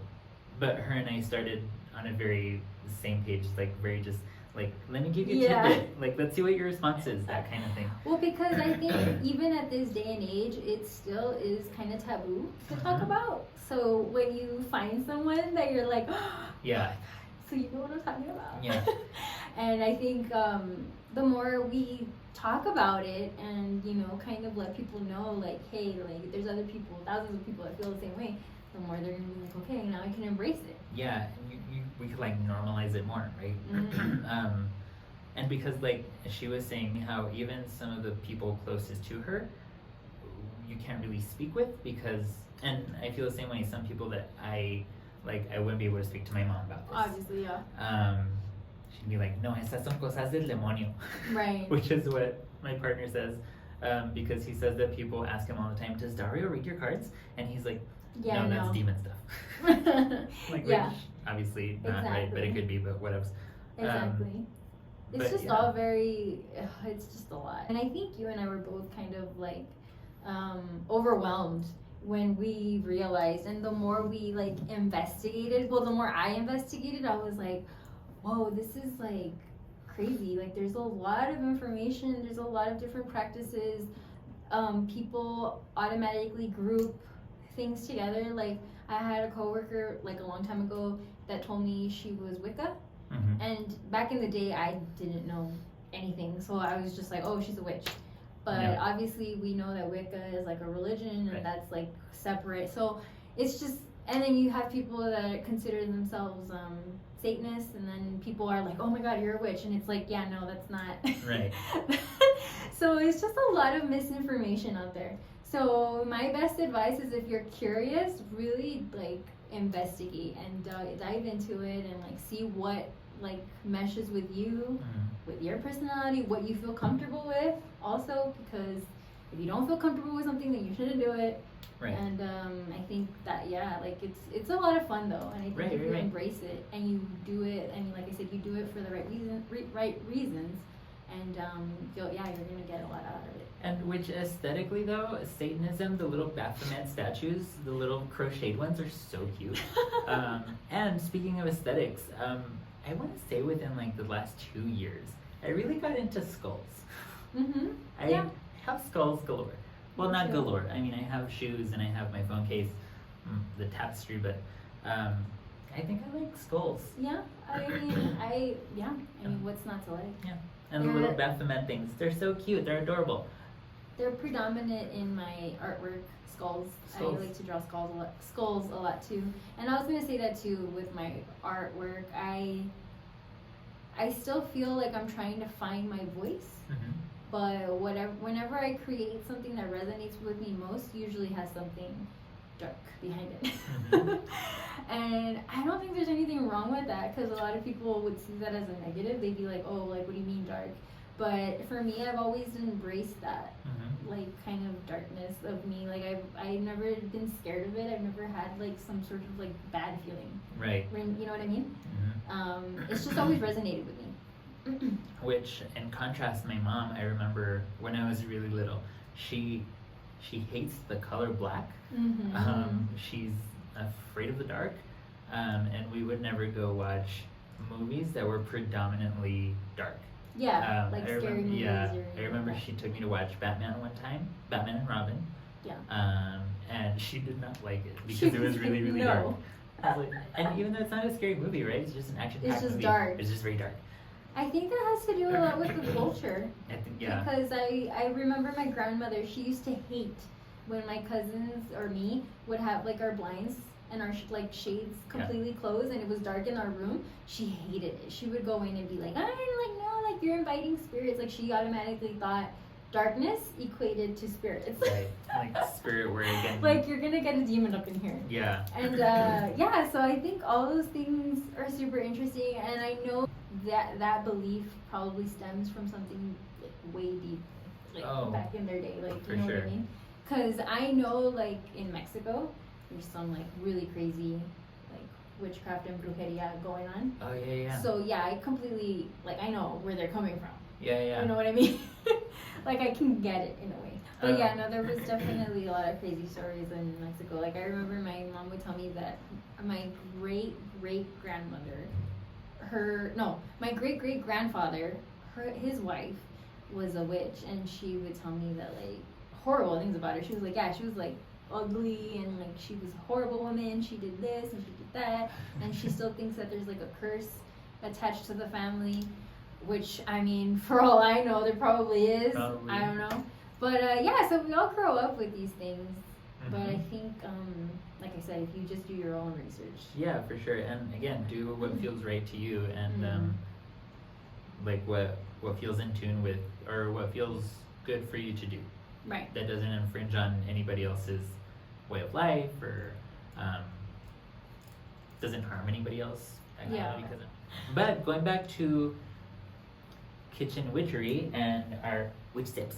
but her and I started on a very same page, like very just like, let me give you a tidbit, like let's see what your response is, that kind of thing. Well, because I think even at this day and age, it still is kind of taboo to talk about. So when you find someone that you're like, yeah, so you know what I'm talking about. Yeah. And I think the more we talk about it and, you know, kind of let people know, like, hey, like, there's other people, thousands of people that feel the same way, the more they're going to be like, okay, now I can embrace it. Yeah, and we could like normalize it more, right? Mm-hmm. And because like she was saying how even some of the people closest to her, you can't really speak with because, and I feel the same way, some people that I wouldn't be able to speak to my mom about this. Obviously, yeah. She'd be like, no, esas son cosas del demonio. Right. Which is what my partner says, because he says that people ask him all the time, does Dario read your cards? And he's like, yeah, no, that's demon stuff. Like, yeah. which obviously not Exactly. right, but it could be, but what else? Exactly. It's but just yeah. all very, it's just a lot. And I think you and I were both kind of like overwhelmed when we realized, and the more we like investigated, well, the more I investigated, I was like, whoa, this is like crazy. Like there's a lot of information, there's a lot of different practices. People automatically group things together. Like I had a coworker like a long time ago that told me she was Wicca. Mm-hmm. And back in the day, I didn't know anything, so I was just like, oh, she's a witch. But obviously, we know that Wicca is like a religion, and that's like separate. So it's just, and then you have people that consider themselves Satanists, and then people are like, oh my God, you're a witch, and it's like, yeah, no, that's not. Right. So it's just a lot of misinformation out there. So my best advice is if you're curious, really like investigate and dive into it and like see what like meshes with you, with your personality, what you feel comfortable with also, because if you don't feel comfortable with something, then you shouldn't do it. Right. And I think that like it's a lot of fun though, and I think if you embrace it and you do it, I mean, like I said, you do it for the right reasons, and you're gonna get a lot out of it. And which aesthetically though, Satanism, the little Baphomet statues, the little crocheted ones are so cute. And speaking of aesthetics, I want to say within like the last 2 years, I really got into skulls. I have skulls galore. Well, not galore. I mean, I have shoes and I have my phone case, the tapestry, but I think I like skulls. Yeah, I mean, what's not to like? Yeah, and the little Baphomet things, they're so cute, they're adorable. They're predominant in my artwork, skulls. I like to draw skulls a lot too. And I was going to say that too with my artwork. I still feel like I'm trying to find my voice. But whenever I create something that resonates with me most, usually has something dark behind it. And I don't think there's anything wrong with that, because a lot of people would see that as a negative. They'd be like, oh, like, what do you mean dark? But for me, I've always embraced that, like, kind of darkness of me. Like, I've never been scared of it. I've never had, like, some sort of, like, bad feeling. Right. You know what I mean? It's just always resonated with me. Which, in contrast, my mom, I remember when I was really little, she hates the color black. She's afraid of the dark, and we would never go watch movies that were predominantly dark. Yeah, like scary movies. Yeah, I remember she took me to watch Batman one time, Batman and Robin, Yeah. And she did not like it because She it was was really, like, really no. dark. I was like, and even though it's not a scary movie, right? It's just an action-packed It's just movie. dark. It's just very dark. I think that has to do a lot with the culture. I think, yeah. Because I remember my grandmother, she used to hate when my cousins or me would have like our blinds and our like shades completely closed and it was dark in our room. She hated it. She would go in and be like, I'm like, no, like you're inviting spirits. Like she automatically thought darkness equated to spirits. Right. Like spirit word again. Like you're gonna get a demon up in here. Yeah. And yeah, so I think all those things are super interesting, and I know that belief probably stems from something like way deep, like back in their day, like you know what I mean? Because I know like in Mexico, there's some like really crazy like witchcraft and brujeria going on. Oh yeah, yeah. So yeah, I completely like I know where they're coming from. Yeah, yeah. You know what I mean? Like I can get it in a way. But yeah, no, there was definitely a lot of crazy stories in Mexico. Like I remember my mom would tell me that my great grandmother, my great grandfather, his wife was a witch, and she would tell me that like horrible things about her. She was like, yeah, she was like ugly and like she was a horrible woman. She did this and she did that, and she still thinks that there's like a curse attached to the family. Which, I mean, for all I know, there probably is. Probably. I don't know. But, yeah, so we all grow up with these things. Mm-hmm. But I think, like I said, if you just do your own research. Yeah, for sure. And, again, do what feels right to you. And, like, what feels in tune with, or what feels good for you to do. Right. That doesn't infringe on anybody else's way of life, or doesn't harm anybody else. Yeah. But, going back to kitchen witchery and our witch tips.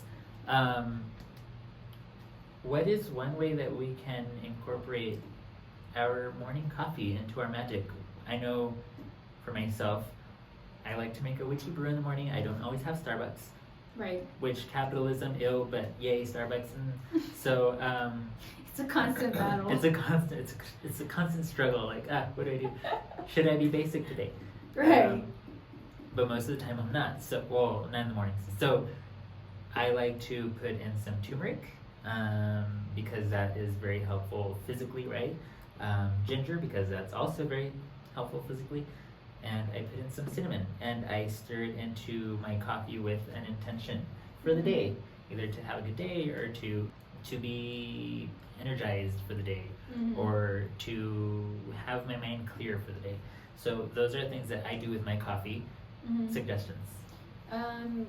What is one way that we can incorporate our morning coffee into our magic? I know for myself, I like to make a witchy brew in the morning. I don't always have Starbucks. Right. Which capitalism, ill, but yay, Starbucks. And so it's a constant battle. It's a constant struggle. Like, what do I do? Should I be basic today? Right. But most of the time I'm not. So, well, not in the mornings. So I like to put in some turmeric because that is very helpful physically, right? Ginger, because that's also very helpful physically. And I put in some cinnamon and I stir it into my coffee with an intention for the day, either to have a good day or to be energized for the day, or to have my mind clear for the day. So those are things that I do with my coffee. Suggestions?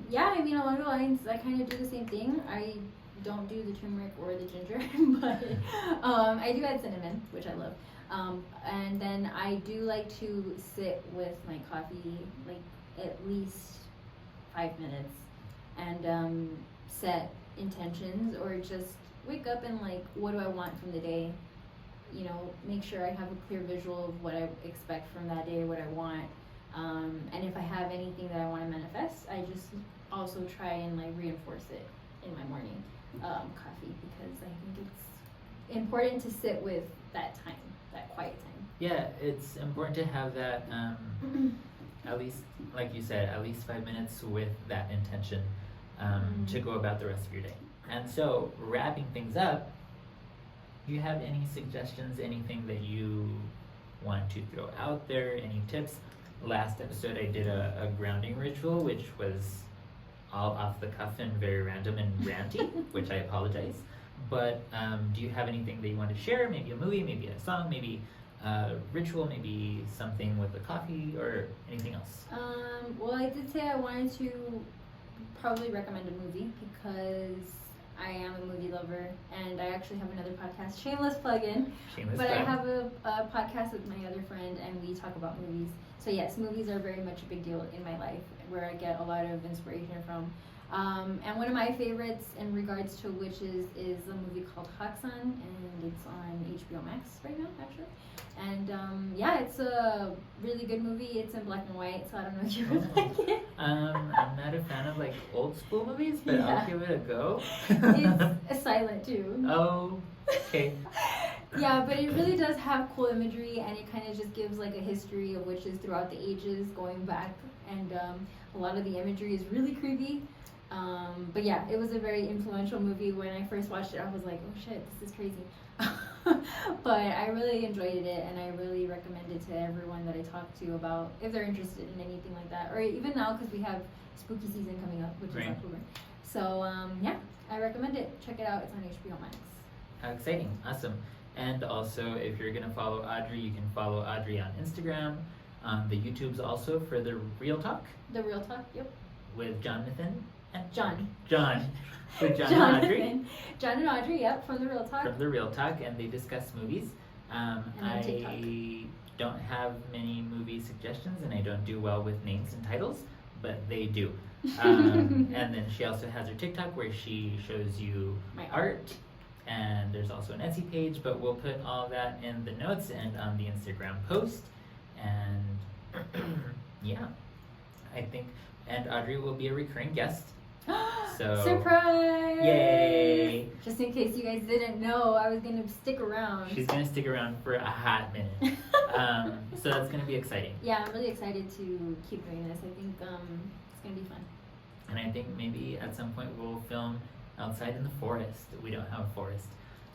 Yeah, I mean, along the lines, I kind of do the same thing. I don't do the turmeric or the ginger, but I do add cinnamon, which I love. And then I do like to sit with my coffee like at least 5 minutes and set intentions, or just wake up and like, what do I want from the day? You know, make sure I have a clear visual of what I expect from that day, what I want. And if I have anything that I want to manifest, I just also try and like reinforce it in my morning coffee, because I think it's important to sit with that time, that quiet time. Yeah, it's important to have that at least, like you said, at least 5 minutes with that intention to go about the rest of your day. And so, wrapping things up, do you have any suggestions, anything that you want to throw out there, any tips? Last episode I did a grounding ritual, which was all off the cuff and very random and ranty, which I apologize. But do you have anything that you want to share? Maybe a movie, maybe a song, maybe a ritual, maybe something with the coffee, or anything else? Well, I did say I wanted to probably recommend a movie, because I am a movie lover, and I actually have another podcast, shameless plug-in. But I have a podcast with my other friend, and we talk about movies. So yes, movies are very much a big deal in my life, where I get a lot of inspiration from. And one of my favorites in regards to witches is a movie called Haksan, and it's on HBO Max right now, actually. And yeah, it's a really good movie. It's in black and white, so I don't know if you would like it. I'm not a fan of like old school movies, but yeah. I'll give it a go. It's silent too. Oh, okay. Yeah, but it really does have cool imagery, and it kind of just gives like a history of witches throughout the ages going back, and a lot of the imagery is really creepy. But yeah, it was a very influential movie. When I first watched it, I was like, oh shit, this is crazy. But I really enjoyed it, and I really recommend it to everyone that I talk to about if they're interested in anything like that, or even now because we have spooky season coming up, which is October. So yeah, I recommend it. Check it out. It's on HBO Max. How exciting. Awesome. And also, if you're going to follow Audrey, you can follow Audrey on Instagram. The YouTube's also for The Real Talk. The Real Talk, yep. With Jonathan and John. With John and Audrey. John and Audrey, yep, from The Real Talk. From The Real Talk, and they discuss movies. I don't have many movie suggestions, and I don't do well with names and titles, but they do. And then she also has her TikTok where she shows you my art. And there's also an Etsy page, but we'll put all that in the notes and on the Instagram post. And yeah, I think, and Audrey will be a recurring guest. So surprise! Yay! Just in case you guys didn't know, I was gonna stick around. She's gonna stick around for a hot minute. So that's gonna be exciting. Yeah, I'm really excited to keep doing this. I think it's gonna be fun. And I think maybe at some point we'll film outside in the forest. We don't have a forest.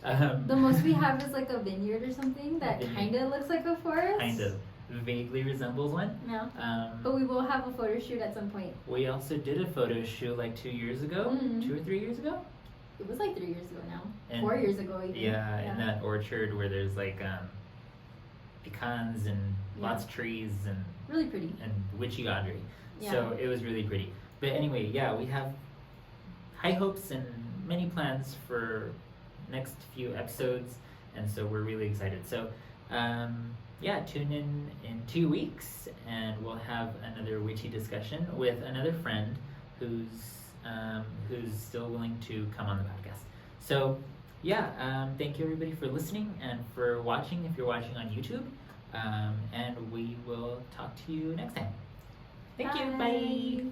The most we have is like a vineyard or something that kind of looks like a forest. Kind of. Vaguely resembles one. Yeah. But we will have a photo shoot at some point. We also did a photo shoot like 2 years ago. 2 or 3 years ago? It was like 3 years ago now. And 4 years ago even. Yeah, in that orchard where there's like pecans and lots of trees and really pretty. And witchy Audrey. Yeah. So it was really pretty. But anyway, yeah, we have high hopes and many plans for next few episodes, and so we're really excited. So yeah, tune in 2 weeks, and we'll have another witchy discussion with another friend who's still willing to come on the podcast. So yeah, thank you everybody for listening and for watching if you're watching on YouTube, and we will talk to you next time. Thank you. Bye.